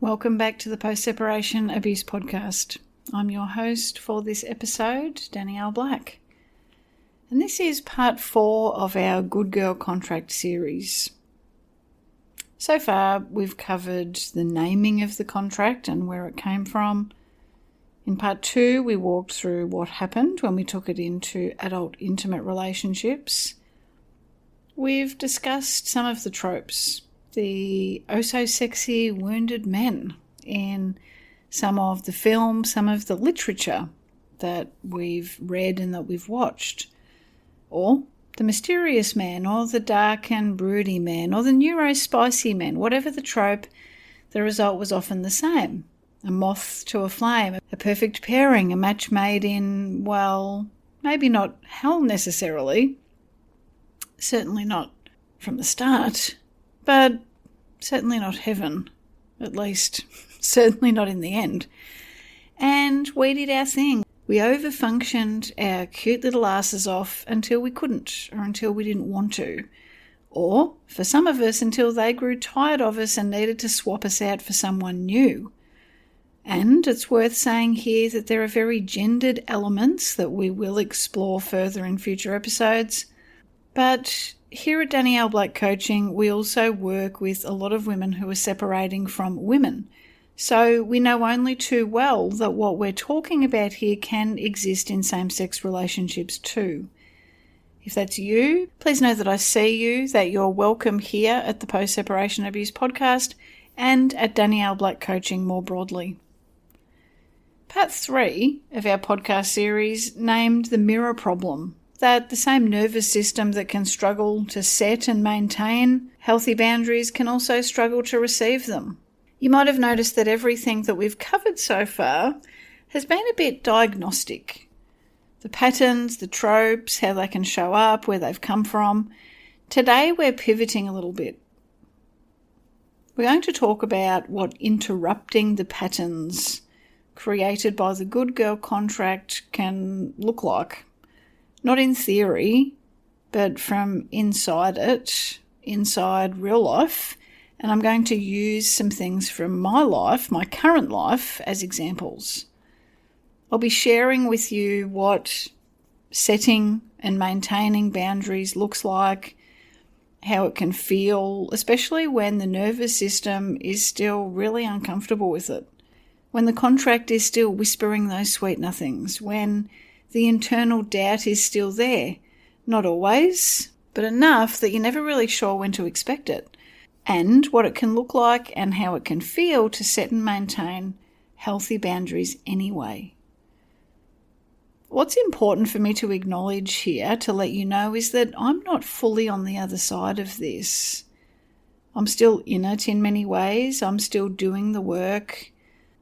Welcome back to the Post-Separation Abuse Podcast. I'm your host for this episode, Danielle Black. And this is part 4 of our Good Girl Contract series. So far, we've covered the naming of the contract and where it came from. In part 2, we walked through what happened when we took it into adult intimate relationships. We've discussed some of the tropes, the oh-so-sexy wounded men in some of the film, some of the literature that we've read and that we've watched, or the mysterious man, or the dark and broody man, or the neurospicy man. Whatever the trope, the result was often the same. A moth to a flame, a perfect pairing, a match made in, well, maybe not hell necessarily, certainly not from the start, but certainly not heaven, at least certainly not in the end. And we did our thing. We overfunctioned our cute little asses off until we couldn't, or until we didn't want to. Or, for some of us, until they grew tired of us and needed to swap us out for someone new. And it's worth saying here that there are very gendered elements that we will explore further in future episodes. But here at Danielle Black Coaching, we also work with a lot of women who are separating from women. So we know only too well that what we're talking about here can exist in same-sex relationships too. If that's you, please know that I see you, that you're welcome here at the Post-Separation Abuse Podcast and at Danielle Black Coaching more broadly. Part 3 of our podcast series named The Mirror Problem. That the same nervous system that can struggle to set and maintain healthy boundaries can also struggle to receive them. You might have noticed that everything that we've covered so far has been a bit diagnostic. The patterns, the tropes, how they can show up, where they've come from. Today we're pivoting a little bit. We're going to talk about what interrupting the patterns created by the good girl contract can look like. Not in theory, but from inside it, inside real life. And I'm going to use some things from my life, my current life, as examples. I'll be sharing with you what setting and maintaining boundaries looks like, how it can feel, especially when the nervous system is still really uncomfortable with it, when the contract is still whispering those sweet nothings, when the internal doubt is still there. Not always, but enough that you're never really sure when to expect it, and what it can look like and how it can feel to set and maintain healthy boundaries anyway. What's important for me to acknowledge here, to let you know, is that I'm not fully on the other side of this. I'm still in it in many ways. I'm still doing the work.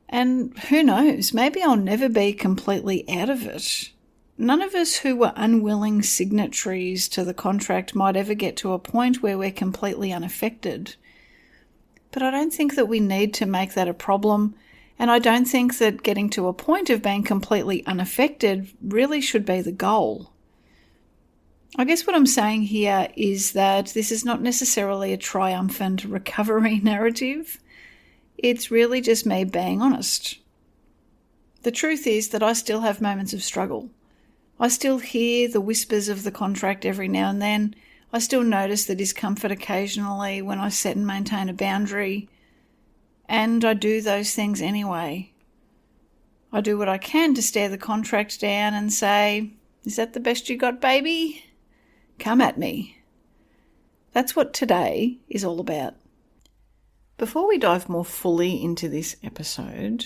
And who knows, maybe I'll never be completely out of it. None of us who were unwilling signatories to the contract might ever get to a point where we're completely unaffected. But I don't think that we need to make that a problem, and I don't think that getting to a point of being completely unaffected really should be the goal. I guess what I'm saying here is that this is not necessarily a triumphant recovery narrative. It's really just me being honest. The truth is that I still have moments of struggle. I still hear the whispers of the contract every now and then. I still notice the discomfort occasionally when I set and maintain a boundary. And I do those things anyway. I do what I can to stare the contract down and say, "Is that the best you got, baby? Come at me." That's what today is all about. Before we dive more fully into this episode,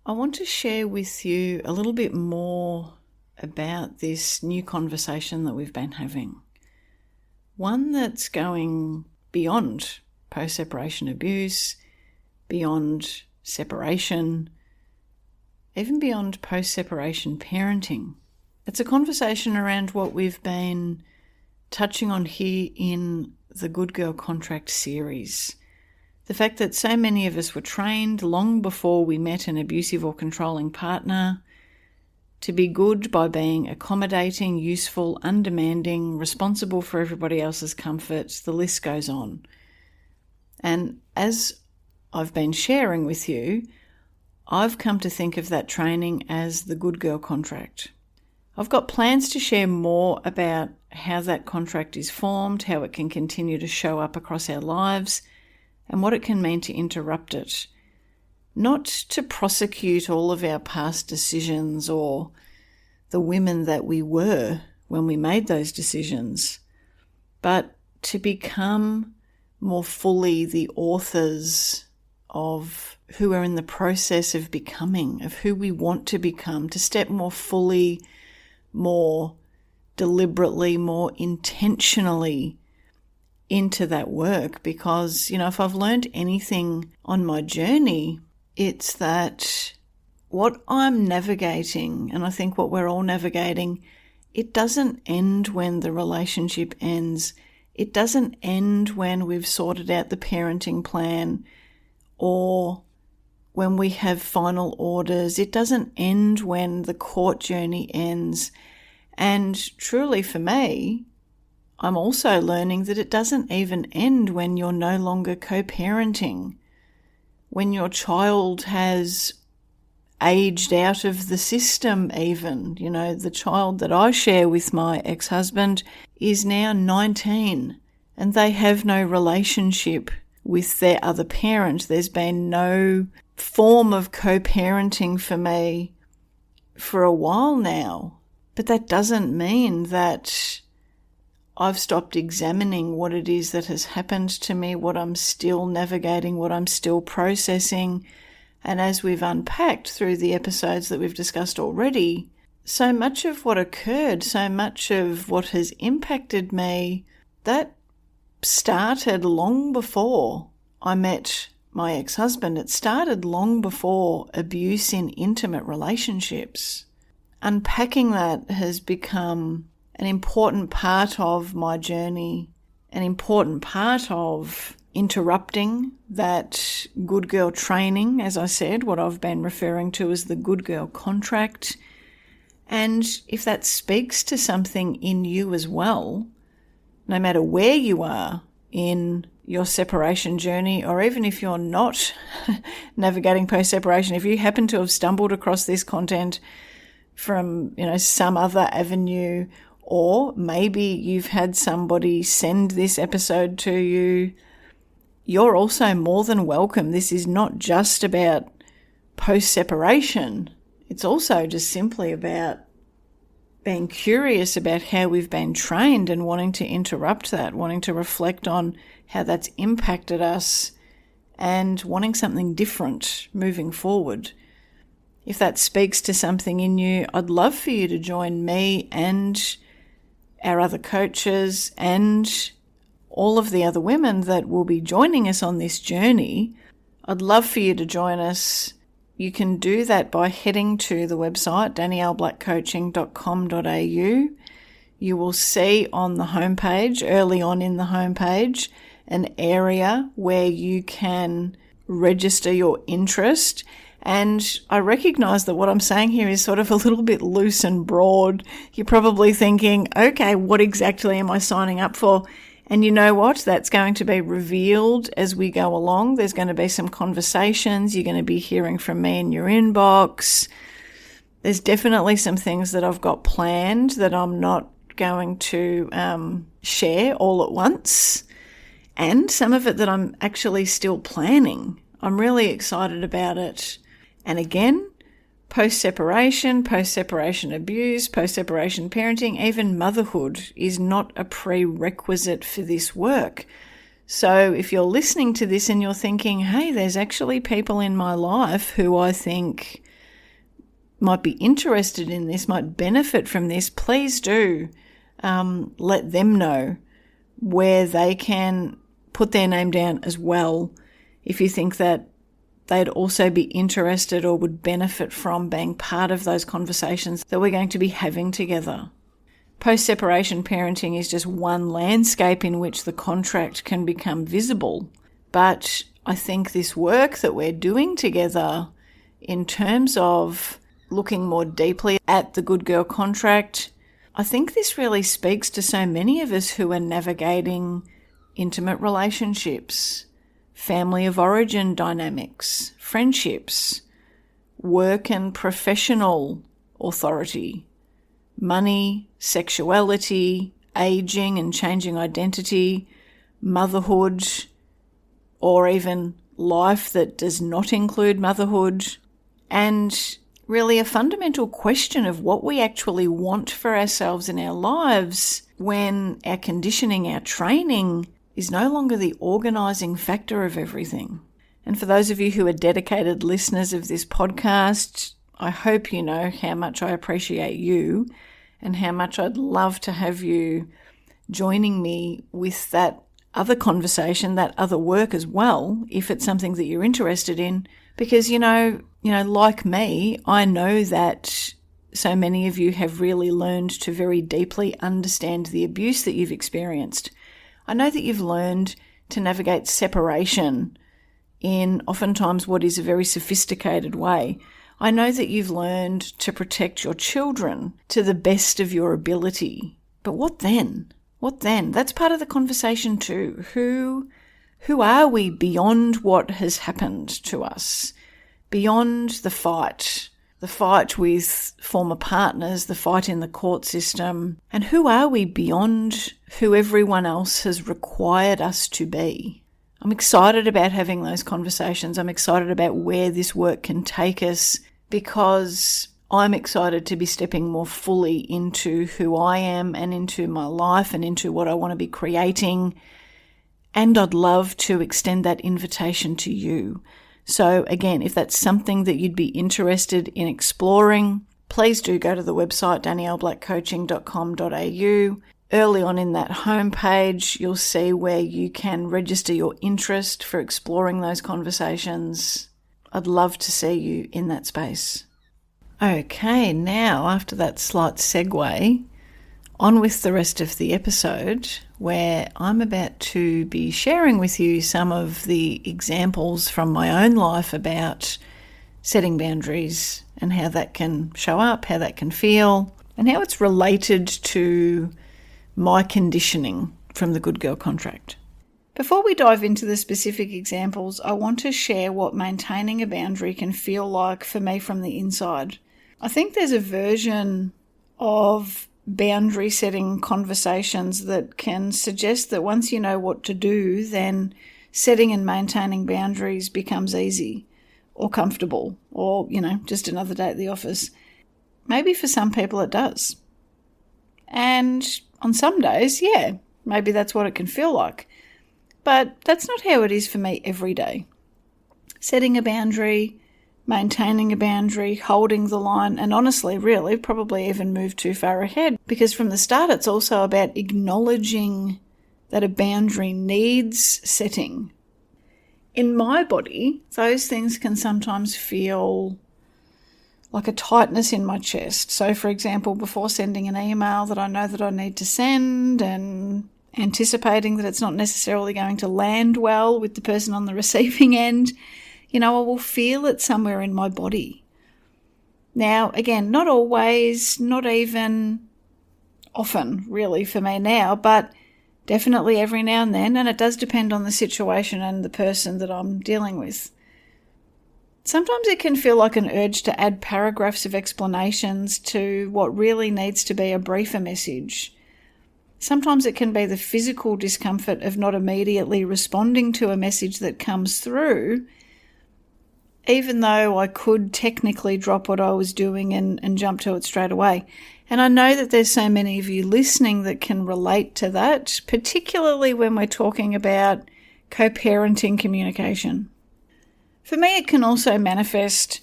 I want to share with you a little bit more about this new conversation that we've been having. One that's going beyond post-separation abuse, beyond separation, even beyond post-separation parenting. It's a conversation around what we've been touching on here in the Good Girl Contract series. The fact that so many of us were trained long before we met an abusive or controlling partner to be good by being accommodating, useful, undemanding, responsible for everybody else's comfort. The list goes on. And as I've been sharing with you, I've come to think of that training as the Good Girl contract. I've got plans to share more about how that contract is formed, how it can continue to show up across our lives, and what it can mean to interrupt it. Not to prosecute all of our past decisions or the women that we were when we made those decisions, but to become more fully the authors of who we're in the process of becoming, of who we want to become, to step more fully, more deliberately, more intentionally into that work. Because, if I've learned anything on my journey, it's that what I'm navigating, and I think what we're all navigating, it doesn't end when the relationship ends. It doesn't end when we've sorted out the parenting plan or when we have final orders. It doesn't end when the court journey ends. And truly for me, I'm also learning that it doesn't even end when you're no longer co-parenting, when your child has aged out of the system even. The child that I share with my ex-husband is now 19 and they have no relationship with their other parent. There's been no form of co-parenting for me for a while now. But that doesn't mean that I've stopped examining what it is that has happened to me, what I'm still navigating, what I'm still processing. And as we've unpacked through the episodes that we've discussed already, so much of what occurred, so much of what has impacted me, that started long before I met my ex-husband. It started long before abuse in intimate relationships. Unpacking that has become an important part of my journey, an important part of interrupting that good girl training, as I said, what I've been referring to as the good girl contract. And if that speaks to something in you as well, no matter where you are in your separation journey, or even if you're not navigating post-separation, if you happen to have stumbled across this content from, some other avenue, or maybe you've had somebody send this episode to you, you're also more than welcome. This is not just about post-separation. It's also just simply about being curious about how we've been trained and wanting to interrupt that, wanting to reflect on how that's impacted us and wanting something different moving forward. If that speaks to something in you, I'd love for you to join me and our other coaches and all of the other women that will be joining us on this journey. I'd love for you to join us. You can do that by heading to the website, danielleblackcoaching.com.au. You will see on the homepage, early on in the homepage, an area where you can register your interest. And I recognise that what I'm saying here is sort of a little bit loose and broad. You're probably thinking, okay, what exactly am I signing up for? And you know what? That's going to be revealed as we go along. There's going to be some conversations. You're going to be hearing from me in your inbox. There's definitely some things that I've got planned that I'm not going to share all at once. And some of it that I'm actually still planning. I'm really excited about it. And again, post-separation abuse, post-separation parenting, even motherhood is not a prerequisite for this work. So if you're listening to this and you're thinking, hey, there's actually people in my life who I think might be interested in this, might benefit from this, please do let them know where they can put their name down as well if you think that they'd also be interested or would benefit from being part of those conversations that we're going to be having together. Post-separation parenting is just one landscape in which the contract can become visible. But I think this work that we're doing together in terms of looking more deeply at the good girl contract, I think this really speaks to so many of us who are navigating intimate relationships, family of origin dynamics, friendships, work and professional authority, money, sexuality, aging and changing identity, motherhood, or even life that does not include motherhood, and really a fundamental question of what we actually want for ourselves in our lives when our conditioning, our training is no longer the organising factor of everything. And for those of you who are dedicated listeners of this podcast, I hope you know how much I appreciate you and how much I'd love to have you joining me with that other conversation, that other work as well, if it's something that you're interested in. Because, like me, I know that so many of you have really learned to very deeply understand the abuse that you've experienced. I know that you've learned to navigate separation in oftentimes what is a very sophisticated way. I know that you've learned to protect your children to the best of your ability. But what then? What then? That's part of the conversation too. Who are we beyond what has happened to us? Beyond the fight with former partners, the fight in the court system. And who are we beyond who everyone else has required us to be? I'm excited about having those conversations. I'm excited about where this work can take us because I'm excited to be stepping more fully into who I am and into my life and into what I want to be creating. And I'd love to extend that invitation to you. So again, if that's something that you'd be interested in exploring, please do go to the website danielleblackcoaching.com.au. Early on in that homepage, you'll see where you can register your interest for exploring those conversations. I'd love to see you in that space. Okay, now after that slight segue, on with the rest of the episode, where I'm about to be sharing with you some of the examples from my own life about setting boundaries and how that can show up, how that can feel, and how it's related to my conditioning from the Good Girl Contract. Before we dive into the specific examples, I want to share what maintaining a boundary can feel like for me from the inside. I think there's a version of boundary setting conversations that can suggest that once you know what to do, then setting and maintaining boundaries becomes easy or comfortable or, just another day at the office. Maybe for some people it does. And on some days, yeah, maybe that's what it can feel like. But that's not how it is for me every day. Setting a boundary, maintaining a boundary, holding the line, and honestly, really, probably even move too far ahead. Because from the start, it's also about acknowledging that a boundary needs setting. In my body, those things can sometimes feel like a tightness in my chest. So, for example, before sending an email that I know that I need to send and anticipating that it's not necessarily going to land well with the person on the receiving end, I will feel it somewhere in my body. Now, again, not always, not even often really for me now, but definitely every now and then, and it does depend on the situation and the person that I'm dealing with. Sometimes it can feel like an urge to add paragraphs of explanations to what really needs to be a briefer message. Sometimes it can be the physical discomfort of not immediately responding to a message that comes through, even though I could technically drop what I was doing and jump to it straight away. And I know that there's so many of you listening that can relate to that, particularly when we're talking about co-parenting communication. For me, it can also manifest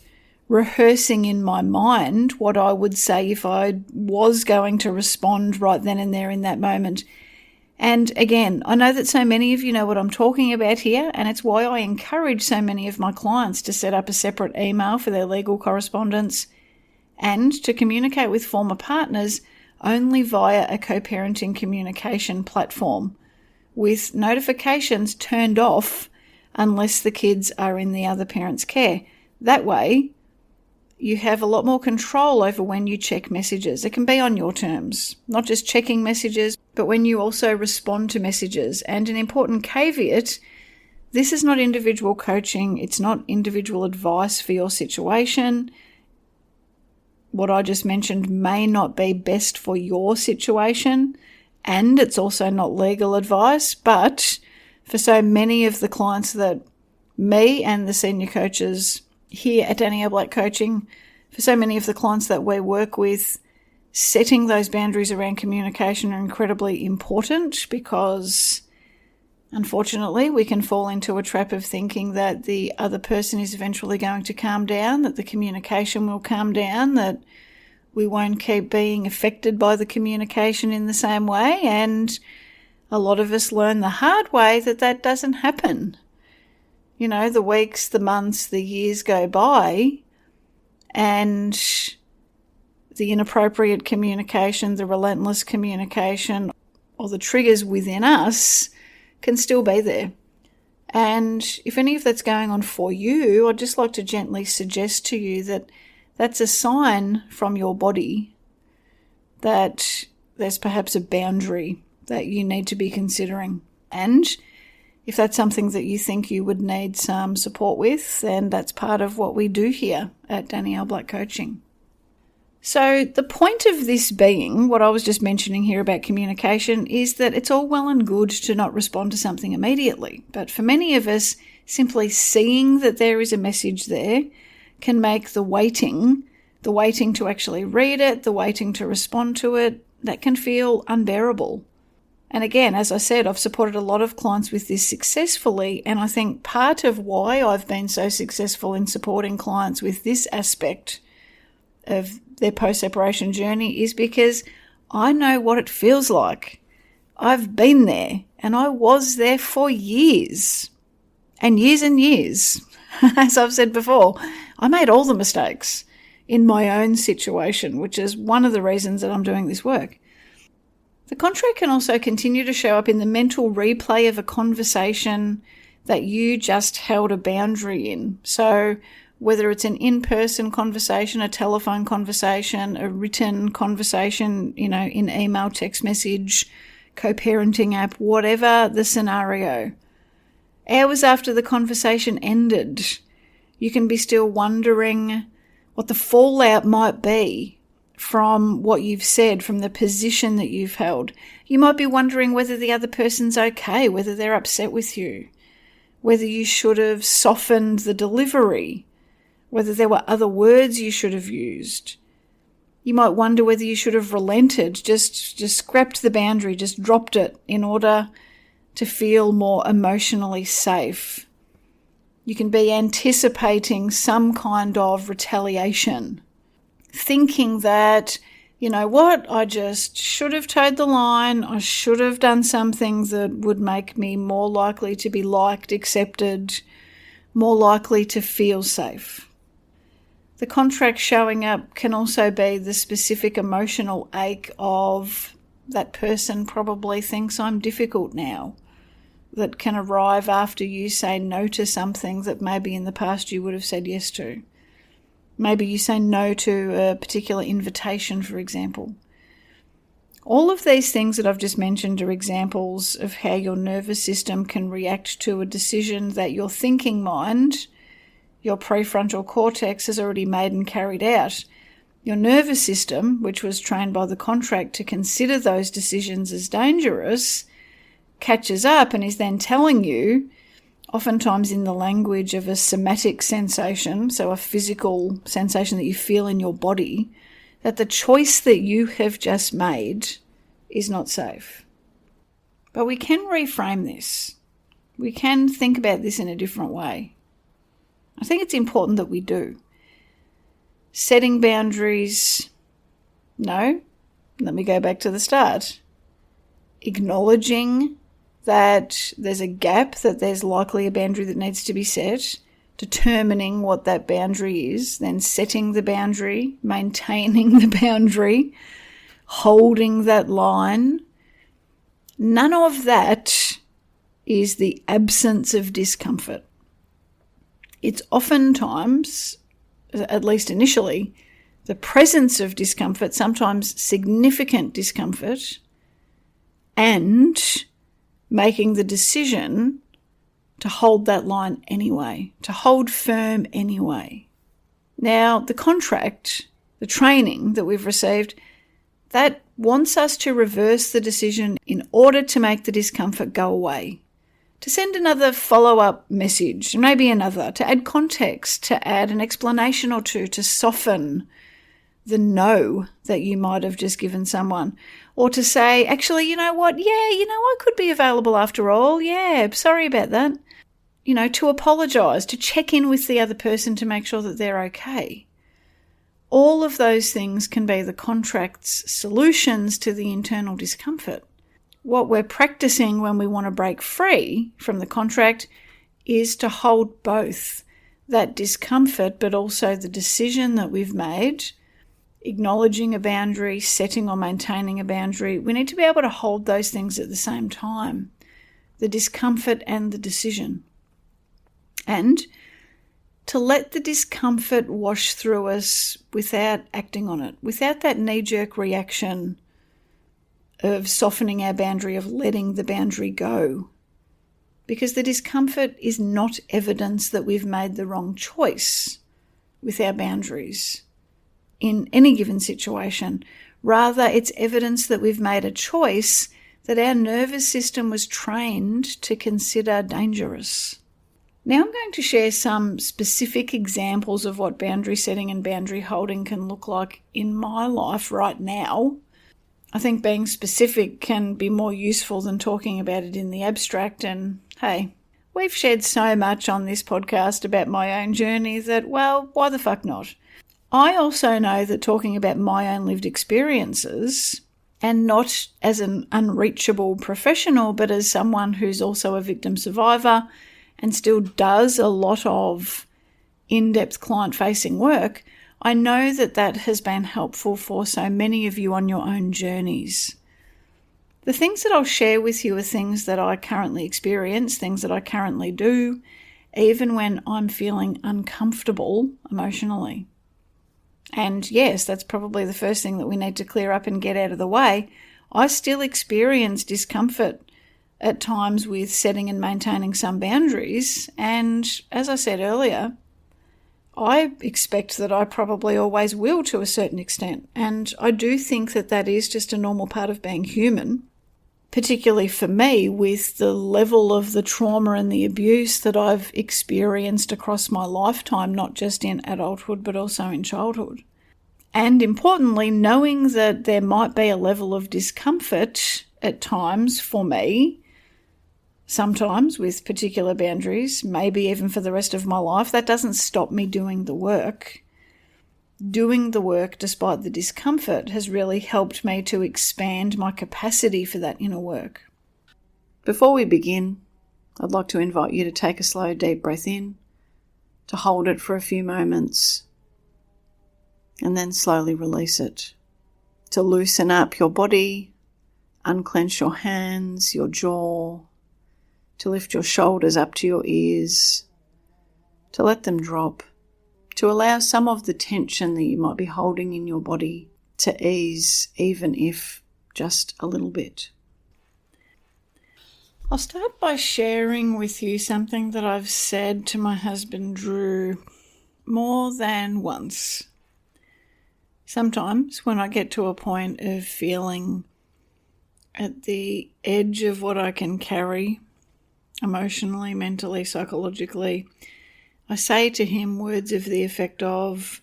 rehearsing in my mind what I would say if I was going to respond right then and there in that moment. And again, I know that so many of you know what I'm talking about here, and it's why I encourage so many of my clients to set up a separate email for their legal correspondence and to communicate with former partners only via a co-parenting communication platform with notifications turned off unless the kids are in the other parent's care. That way, you have a lot more control over when you check messages. It can be on your terms, not just checking messages, but when you also respond to messages. And an important caveat This is not individual coaching. It's not individual advice for your situation. What I just mentioned may not be best for your situation, and it's also not legal advice. But for so many of the clients that me and the senior coaches here at Danielle Black Coaching, for so many of the clients that we work with, setting those boundaries around communication are incredibly important, because unfortunately we can fall into a trap of thinking that the other person is eventually going to calm down, that the communication will calm down, that we won't keep being affected by the communication in the same way. And a lot of us learn the hard way that that doesn't happen. You know, the weeks, the months, the years go by, and the inappropriate communication, the relentless communication, or the triggers within us can still be there. And if any of that's going on for you, I'd just like to gently suggest to you that that's a sign from your body that there's perhaps a boundary that you need to be considering. And if that's something that you think you would need some support with, then that's part of what we do here at Danielle Black Coaching. So the point of this being, what I was just mentioning here about communication, is that it's all well and good to not respond to something immediately. But for many of us, simply seeing that there is a message there can make the waiting to actually read it, the waiting to respond to it, that can feel unbearable. And again, as I said, I've supported a lot of clients with this successfully, and I think part of why I've been so successful in supporting clients with this aspect of their post-separation journey is because I know what it feels like. I've been there, and I was there for years and years and years. As I've said before, I made all the mistakes in my own situation, which is one of the reasons that I'm doing this work. The contract can also continue to show up in the mental replay of a conversation that you just held a boundary in. So whether it's an in-person conversation, a telephone conversation, a written conversation, in email, text message, co-parenting app, whatever the scenario. Hours after the conversation ended, you can be still wondering what the fallout might be from what you've said, from the position that you've held. You might be wondering whether the other person's okay, whether they're upset with you, whether you should have softened the delivery, whether there were other words you should have used. You might wonder whether you should have relented, just scrapped the boundary, just dropped it in order to feel more emotionally safe. You can be anticipating some kind of retaliation, thinking that, I just should have towed the line. I should have done something that would make me more likely to be liked, accepted, more likely to feel safe. The contract showing up can also be the specific emotional ache of that person probably thinks I'm difficult now, that can arrive after you say no to something that maybe in the past you would have said yes to. Maybe you say no to a particular invitation, for example. All of these things that I've just mentioned are examples of how your nervous system can react to a decision that your thinking mind, your prefrontal cortex, has already made and carried out. Your nervous system, which was trained by the contract to consider those decisions as dangerous, catches up and is then telling you, oftentimes in the language of a somatic sensation, so a physical sensation that you feel in your body, that the choice that you have just made is not safe. But we can reframe this. We can think about this in a different way. I think it's important that we do. Setting boundaries, no. Let me go back to the start. Acknowledging that there's a gap, that there's likely a boundary that needs to be set, determining what that boundary is, then setting the boundary, maintaining the boundary, holding that line. None of that is the absence of discomfort. It's oftentimes, at least initially, the presence of discomfort, sometimes significant discomfort, and making the decision to hold that line anyway, to hold firm anyway. Now, the contract, the training that we've received, that wants us to reverse the decision in order to make the discomfort go away, to send another follow-up message, maybe another, to add context, to add an explanation or two, to soften the no that you might have just given someone, or to say, actually, you know what, I could be available after all, sorry about that. To apologise, to check in with the other person to make sure that they're okay. All of those things can be the contract's solutions to the internal discomfort. What we're practicing when we want to break free from the contract is to hold both that discomfort but also the decision that we've made, acknowledging a boundary, setting or maintaining a boundary. We need to be able to hold those things at the same time, the discomfort and the decision. And to let the discomfort wash through us without acting on it, without that knee-jerk reaction of softening our boundary, of letting the boundary go. Because the discomfort is not evidence that we've made the wrong choice with our boundaries in any given situation. Rather, it's evidence that we've made a choice that our nervous system was trained to consider dangerous. Now I'm going to share some specific examples of what boundary setting and boundary holding can look like in my life right now. I think being specific can be more useful than talking about it in the abstract, and hey, we've shared so much on this podcast about my own journey that, well, why the fuck not? I also know that talking about my own lived experiences, and not as an unreachable professional, but as someone who's also a victim survivor and still does a lot of in-depth client-facing work, I know that that has been helpful for so many of you on your own journeys. The things that I'll share with you are things that I currently experience, things that I currently do, even when I'm feeling uncomfortable emotionally. And yes, that's probably the first thing that we need to clear up and get out of the way. I still experience discomfort at times with setting and maintaining some boundaries. And as I said earlier, I expect that I probably always will to a certain extent. And I do think that that is just a normal part of being human, particularly for me with the level of the trauma and the abuse that I've experienced across my lifetime, not just in adulthood, but also in childhood. And importantly, knowing that there might be a level of discomfort at times for me, sometimes with particular boundaries, maybe even for the rest of my life, that doesn't stop me doing the work. Doing the work despite the discomfort has really helped me to expand my capacity for that inner work. Before we begin, I'd like to invite you to take a slow, deep breath in, to hold it for a few moments, and then slowly release it, to loosen up your body, unclench your hands, your jaw, to lift your shoulders up to your ears, to let them drop, to allow some of the tension that you might be holding in your body to ease, even if just a little bit. I'll start by sharing with you something that I've said to my husband Drew more than once. Sometimes when I get to a point of feeling at the edge of what I can carry, emotionally, mentally, psychologically, I say to him words of the effect of,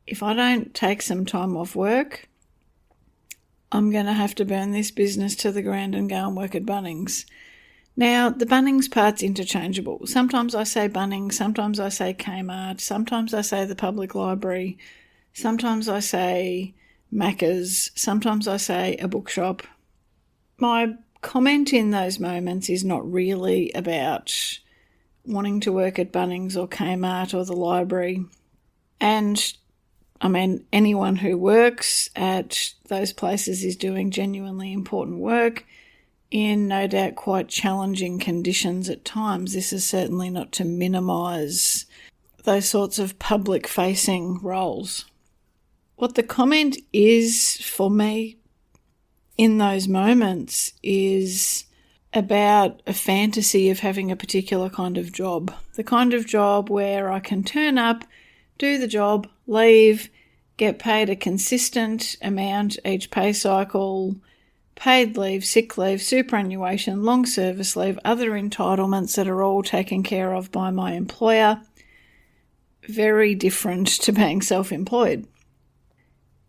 if I don't take some time off work, I'm going to have to burn this business to the ground and go and work at Bunnings. Now, the Bunnings part's interchangeable. Sometimes I say Bunnings, sometimes I say Kmart, sometimes I say the public library, sometimes I say Macca's, sometimes I say a bookshop. My comment in those moments is not really about wanting to work at Bunnings or Kmart or the library. And I mean, anyone who works at those places is doing genuinely important work in no doubt quite challenging conditions at times. This is certainly not to minimise those sorts of public-facing roles. What the comment is for me in those moments is about a fantasy of having a particular kind of job. The kind of job where I can turn up, do the job, leave, get paid a consistent amount each pay cycle, paid leave, sick leave, superannuation, long service leave, other entitlements that are all taken care of by my employer. Very different to being self-employed.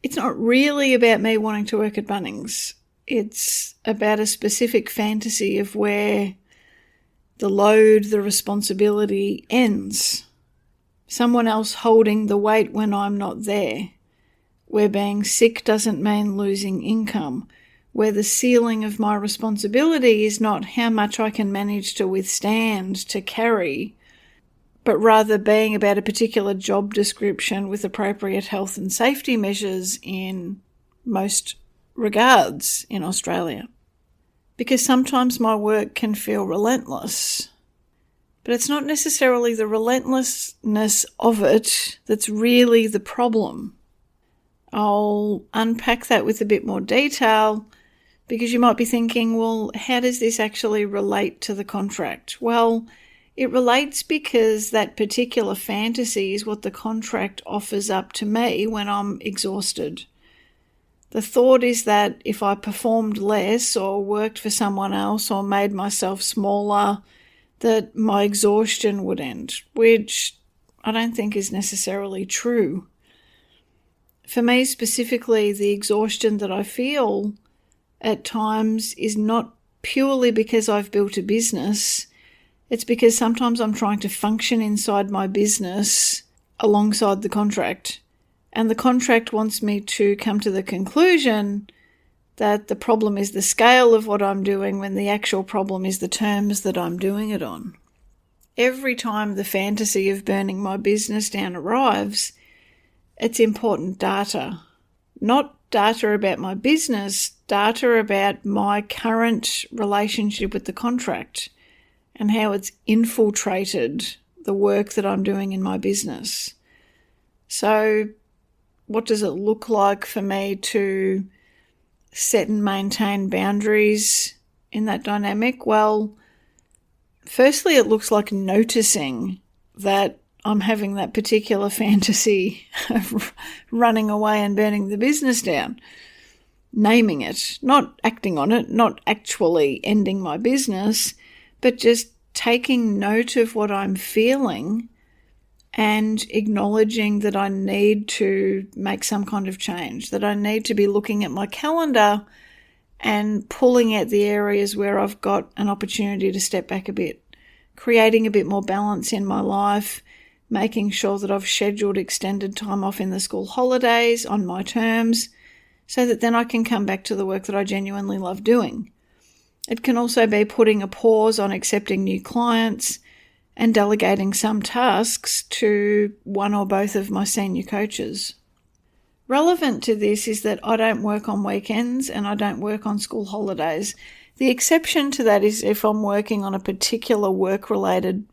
It's not really about me wanting to work at Bunnings. It's about a specific fantasy of where the load, the responsibility ends. Someone else holding the weight when I'm not there. Where being sick doesn't mean losing income. Where the ceiling of my responsibility is not how much I can manage to withstand, to carry, but rather being about a particular job description with appropriate health and safety measures in most regards in Australia. Because sometimes my work can feel relentless, but it's not necessarily the relentlessness of it that's really the problem. I'll unpack that with a bit more detail because you might be thinking, well, how does this actually relate to the contract? Well, it relates because that particular fantasy is what the contract offers up to me when I'm exhausted. The thought is that if I performed less or worked for someone else or made myself smaller, that my exhaustion would end, which I don't think is necessarily true. For me specifically, the exhaustion that I feel at times is not purely because I've built a business. It's because sometimes I'm trying to function inside my business alongside the contract. And the contract wants me to come to the conclusion that the problem is the scale of what I'm doing when the actual problem is the terms that I'm doing it on. Every time the fantasy of burning my business down arrives, it's important data. Not data about my business, data about my current relationship with the contract and how it's infiltrated the work that I'm doing in my business. So, what does it look like for me to set and maintain boundaries in that dynamic? Well, firstly, it looks like noticing that I'm having that particular fantasy of running away and burning the business down. Naming it, not acting on it, not actually ending my business, but just taking note of what I'm feeling and acknowledging that I need to make some kind of change, that I need to be looking at my calendar and pulling out the areas where I've got an opportunity to step back a bit, creating a bit more balance in my life, making sure that I've scheduled extended time off in the school holidays on my terms so that then I can come back to the work that I genuinely love doing. It can also be putting a pause on accepting new clients and delegating some tasks to one or both of my senior coaches. Relevant to this is that I don't work on weekends and I don't work on school holidays. The exception to that is if I'm working on a particular work-related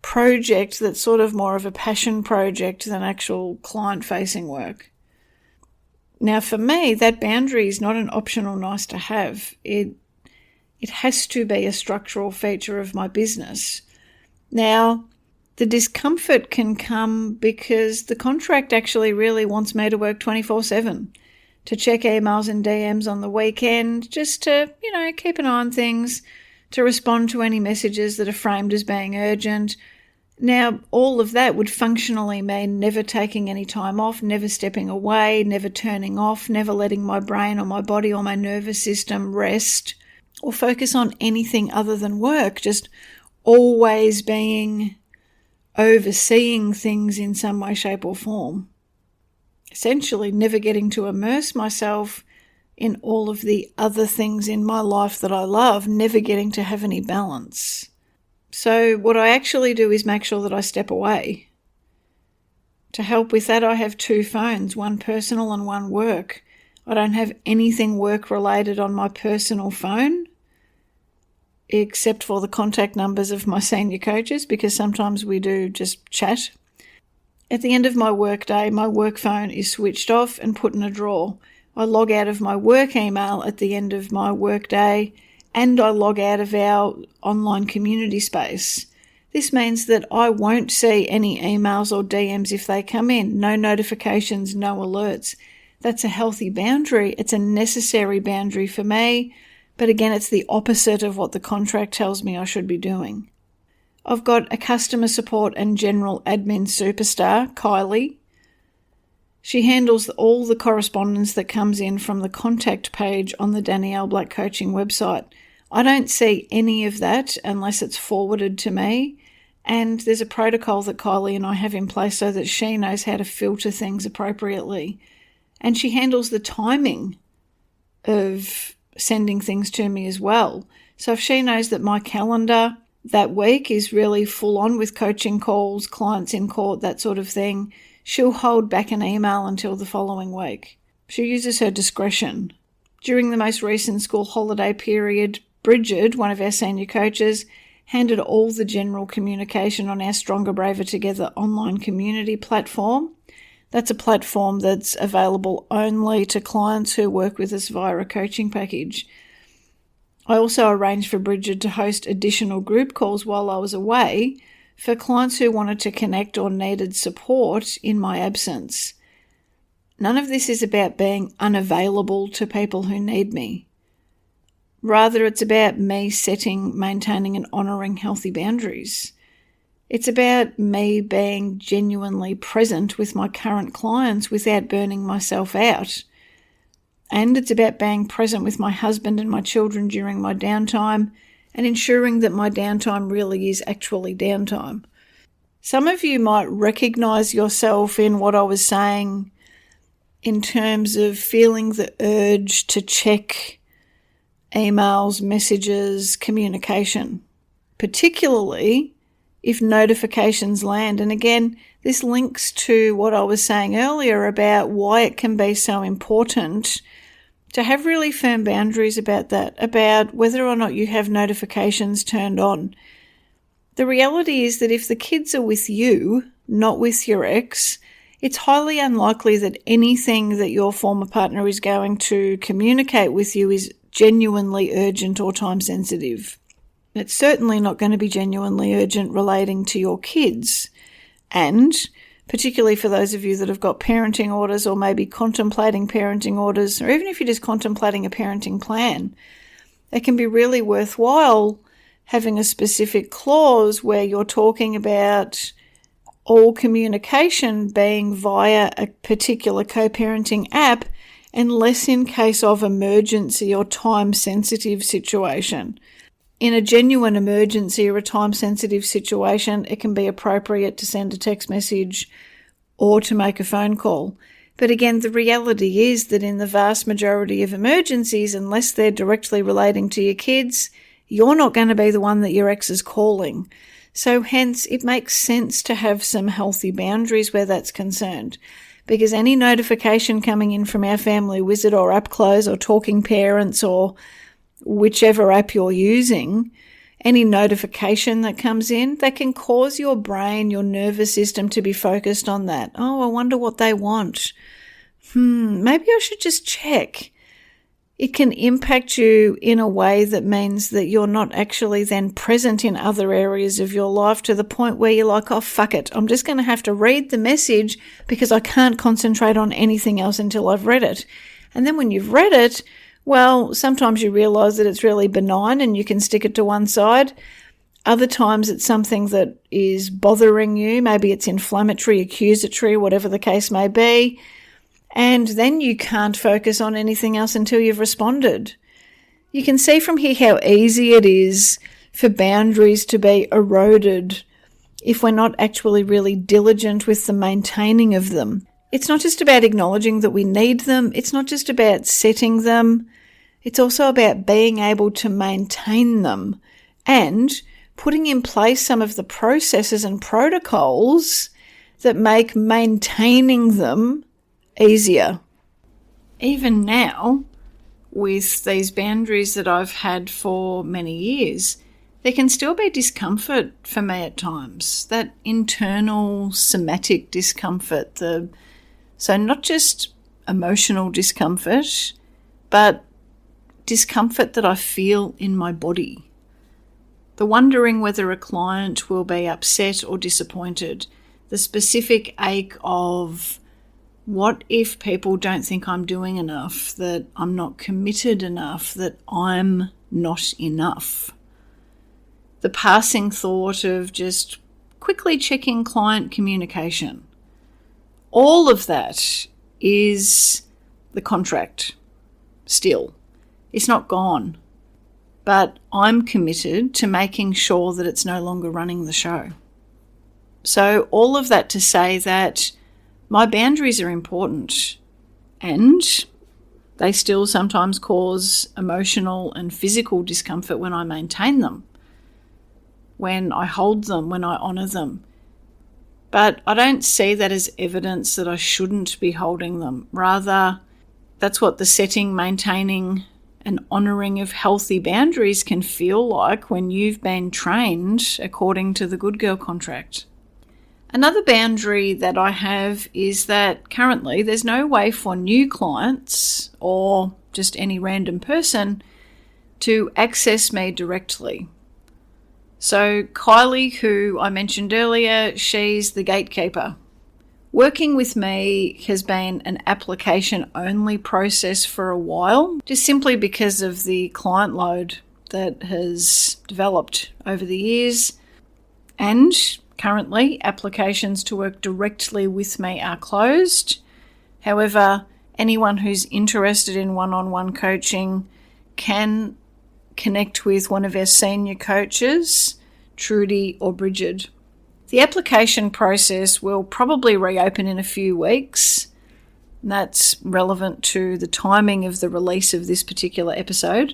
project that's sort of more of a passion project than actual client-facing work. Now, for me, that boundary is not an optional nice to have. It has to be a structural feature of my business. Now, the discomfort can come because the contract actually really wants me to work 24/7, to check emails and DMs on the weekend, just to, keep an eye on things, to respond to any messages that are framed as being urgent. Now, all of that would functionally mean never taking any time off, never stepping away, never turning off, never letting my brain or my body or my nervous system rest or focus on anything other than work, just always being overseeing things in some way, shape or form. Essentially never getting to immerse myself in all of the other things in my life that I love, never getting to have any balance. So what I actually do is make sure that I step away. To help with that, I have 2 phones, one personal and one work. I don't have anything work-related on my personal phone, except for the contact numbers of my senior coaches, because sometimes we do just chat. At the end of my work day, my work phone is switched off and put in a drawer. I log out of my work email at the end of my work day and I log out of our online community space. This means that I won't see any emails or DMs if they come in. No notifications, no alerts. That's a healthy boundary. It's a necessary boundary for me. But again, it's the opposite of what the contract tells me I should be doing. I've got a customer support and general admin superstar, Kylie. She handles all the correspondence that comes in from the contact page on the Danielle Black Coaching website. I don't see any of that unless it's forwarded to me. And there's a protocol that Kylie and I have in place so that she knows how to filter things appropriately. And she handles the timing of sending things to me as well. So if she knows that my calendar that week is really full on with coaching calls, clients in court, that sort of thing, she'll hold back an email until the following week. She uses her discretion. During the most recent school holiday period, Bridget, one of our senior coaches, handled all the general communication on our Stronger, Braver Together online community platform. That's a platform that's available only to clients who work with us via a coaching package. I also arranged for Bridget to host additional group calls while I was away for clients who wanted to connect or needed support in my absence. None of this is about being unavailable to people who need me. Rather, it's about me setting, maintaining and honouring healthy boundaries. It's about me being genuinely present with my current clients without burning myself out. And it's about being present with my husband and my children during my downtime and ensuring that my downtime really is actually downtime. Some of you might recognise yourself in what I was saying in terms of feeling the urge to check emails, messages, communication, particularly if notifications land. And again, this links to what I was saying earlier about why it can be so important to have really firm boundaries about that, about whether or not you have notifications turned on. The reality is that if the kids are with you, not with your ex, it's highly unlikely that anything that your former partner is going to communicate with you is genuinely urgent or time sensitive. It's certainly not going to be genuinely urgent relating to your kids. And particularly for those of you that have got parenting orders or maybe contemplating parenting orders, or even if you're just contemplating a parenting plan, it can be really worthwhile having a specific clause where you're talking about all communication being via a particular co-parenting app unless in case of emergency or time-sensitive situation. In a genuine emergency or a time-sensitive situation, it can be appropriate to send a text message or to make a phone call. But again, the reality is that in the vast majority of emergencies, unless they're directly relating to your kids, you're not going to be the one that your ex is calling. So hence, it makes sense to have some healthy boundaries where that's concerned. Because any notification coming in from our Family Wizard or App Close or Talking Parents or whichever app you're using, any notification that comes in, that can cause your brain, your nervous system to be focused on that. Oh, I wonder what they want. Maybe I should just check. It can impact you in a way that means that you're not actually then present in other areas of your life to the point where you're like, oh, fuck it. I'm just going to have to read the message because I can't concentrate on anything else until I've read it. And then when you've read it, well, sometimes you realise that it's really benign and you can stick it to one side. Other times it's something that is bothering you. Maybe it's inflammatory, accusatory, whatever the case may be. And then you can't focus on anything else until you've responded. You can see from here how easy it is for boundaries to be eroded if we're not actually really diligent with the maintaining of them. It's not just about acknowledging that we need them. It's not just about setting them. It's also about being able to maintain them and putting in place some of the processes and protocols that make maintaining them easier. Even now, with these boundaries that I've had for many years, there can still be discomfort for me at times. That internal somatic discomfort, so not just emotional discomfort, but discomfort that I feel in my body. The wondering whether a client will be upset or disappointed. The specific ache of, what if people don't think I'm doing enough, that I'm not committed enough, that I'm not enough? The passing thought of just quickly checking client communication. All of that is the contract still. It's not gone. But I'm committed to making sure that it's no longer running the show. So all of that to say that my boundaries are important, and they still sometimes cause emotional and physical discomfort when I maintain them, when I hold them, when I honour them. But I don't see that as evidence that I shouldn't be holding them. Rather, that's what the setting, maintaining, and honouring of healthy boundaries can feel like when you've been trained according to the Good Girl contract. Another boundary that I have is that currently there's no way for new clients or just any random person to access me directly. So Kylie, who I mentioned earlier, she's the gatekeeper. Working with me has been an application-only process for a while, just simply because of the client load that has developed over the years. And currently, applications to work directly with me are closed. However, anyone who's interested in one-on-one coaching can connect with one of our senior coaches, Trudy or Bridget. The application process will probably reopen in a few weeks. That's relevant to the timing of the release of this particular episode.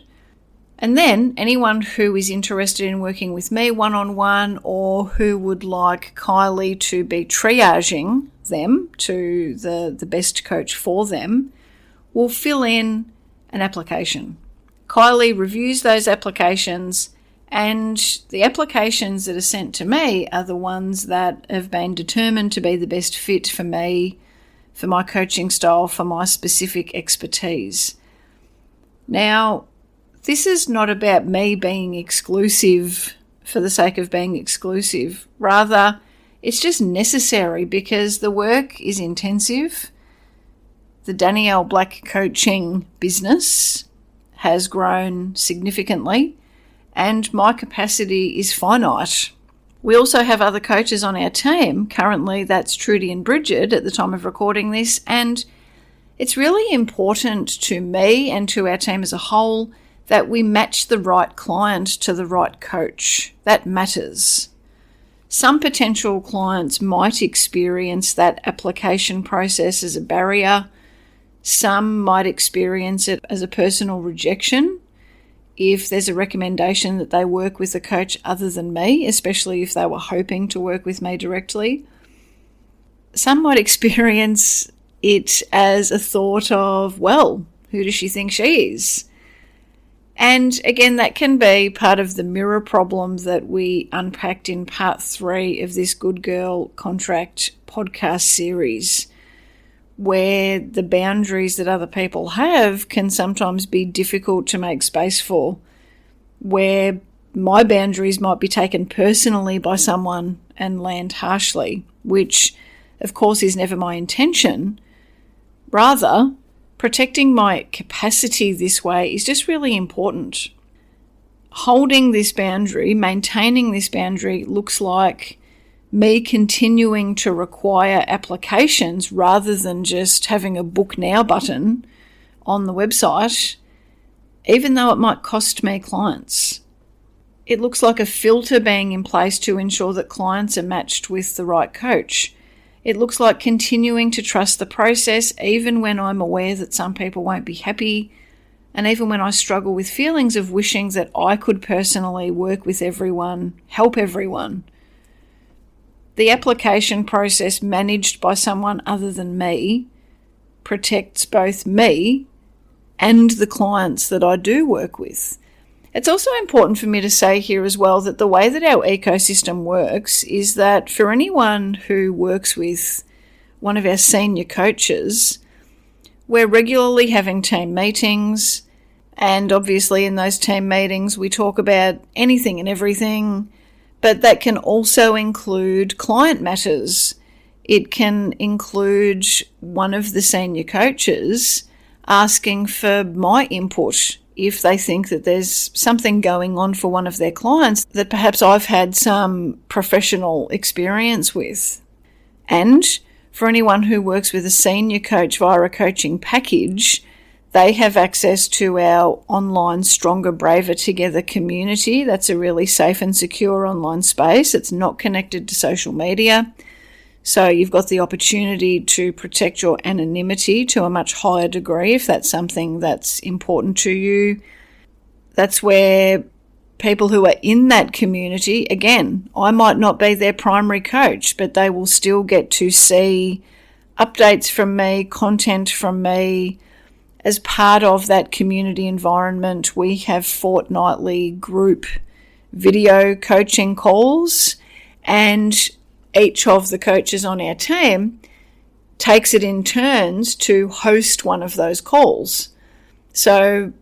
And then anyone who is interested in working with me one-on-one, or who would like Kylie to be triaging them to the best coach for them, will fill in an application. Kylie reviews those applications, and the applications that are sent to me are the ones that have been determined to be the best fit for me, for my coaching style, for my specific expertise. Now, this is not about me being exclusive for the sake of being exclusive. Rather, it's just necessary because the work is intensive. The Danielle Black coaching business has grown significantly, and my capacity is finite. We also have other coaches on our team. Currently, that's Trudy and Bridget at the time of recording this, and it's really important to me and to our team as a whole that we match the right client to the right coach. That matters. Some potential clients might experience that application process as a barrier. Some might experience it as a personal rejection if there's a recommendation that they work with a coach other than me, especially if they were hoping to work with me directly. Some might experience it as a thought of, well, who does she think she is? And again, that can be part of the mirror problem that we unpacked in part 3 of this Good Girl Contract podcast series, where the boundaries that other people have can sometimes be difficult to make space for, where my boundaries might be taken personally by someone and land harshly, which of course is never my intention. Rather, protecting my capacity this way is just really important. Holding this boundary, maintaining this boundary, looks like me continuing to require applications rather than just having a book now button on the website, even though it might cost me clients. It looks like a filter being in place to ensure that clients are matched with the right coach. It looks like continuing to trust the process even when I'm aware that some people won't be happy, and even when I struggle with feelings of wishing that I could personally work with everyone, help everyone. The application process managed by someone other than me protects both me and the clients that I do work with. It's also important for me to say here as well that the way that our ecosystem works is that for anyone who works with one of our senior coaches, we're regularly having team meetings. And obviously in those team meetings, we talk about anything and everything, but that can also include client matters. It can include one of the senior coaches asking for my input if they think that there's something going on for one of their clients that perhaps I've had some professional experience with. And for anyone who works with a senior coach via a coaching package, they have access to our online Stronger, Braver Together community. That's a really safe and secure online space. It's not connected to social media. So you've got the opportunity to protect your anonymity to a much higher degree if that's something that's important to you. That's where people who are in that community, again, I might not be their primary coach, but they will still get to see updates from me, content from me. As part of that community environment, we have fortnightly group video coaching calls, and each of the coaches on our team takes it in turns to host one of those calls. So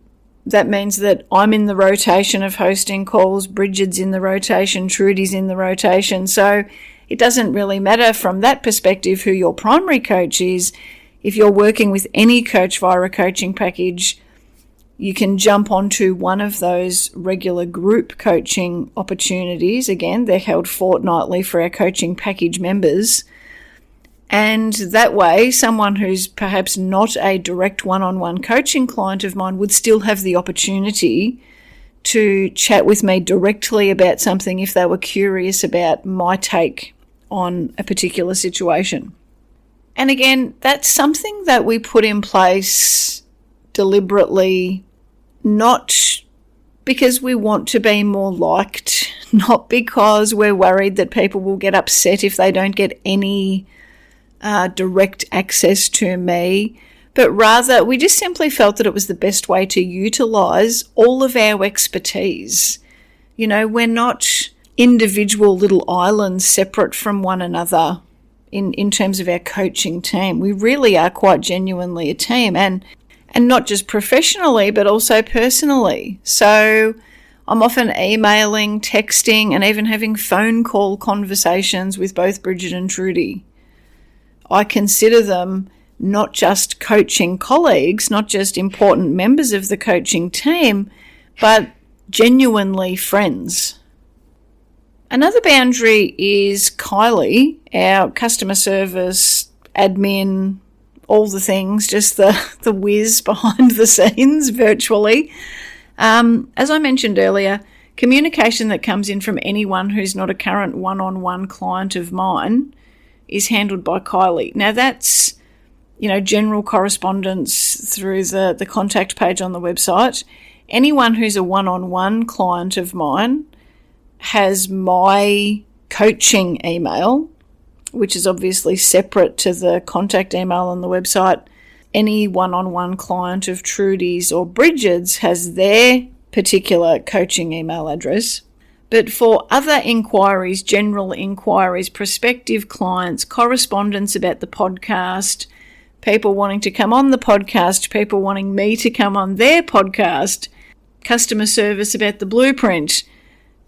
that means that I'm in the rotation of hosting calls, Bridget's in the rotation, Trudy's in the rotation. So it doesn't really matter from that perspective who your primary coach is. If you're working with any coach via a coaching package, you can jump onto one of those regular group coaching opportunities. Again, they're held fortnightly for our coaching package members. And that way, someone who's perhaps not a direct one-on-one coaching client of mine would still have the opportunity to chat with me directly about something if they were curious about my take on a particular situation. And again, that's something that we put in place deliberately, not because we want to be more liked, not because we're worried that people will get upset if they don't get any direct access to me, but rather we just simply felt that it was the best way to utilise all of our expertise. You know, we're not individual little islands separate from one another in terms of our coaching team. We really are quite genuinely a team, and not just professionally, but also personally. So I'm often emailing, texting, and even having phone call conversations with both Bridget and Trudy. I consider them not just coaching colleagues, not just important members of the coaching team, but genuinely friends. Another boundary is Kylie, our customer service, admin, all the things, just the whiz behind the scenes virtually. As I mentioned earlier, communication that comes in from anyone who's not a current one-on-one client of mine is handled by Kylie. Now that's, general correspondence through the contact page on the website. Anyone who's a one-on-one client of mine has my coaching email, which is obviously separate to the contact email on the website. Any one-on-one client of Trudy's or Bridget's has their particular coaching email address. But for other inquiries, general inquiries, prospective clients, correspondence about the podcast, people wanting to come on the podcast, people wanting me to come on their podcast, customer service about the blueprint,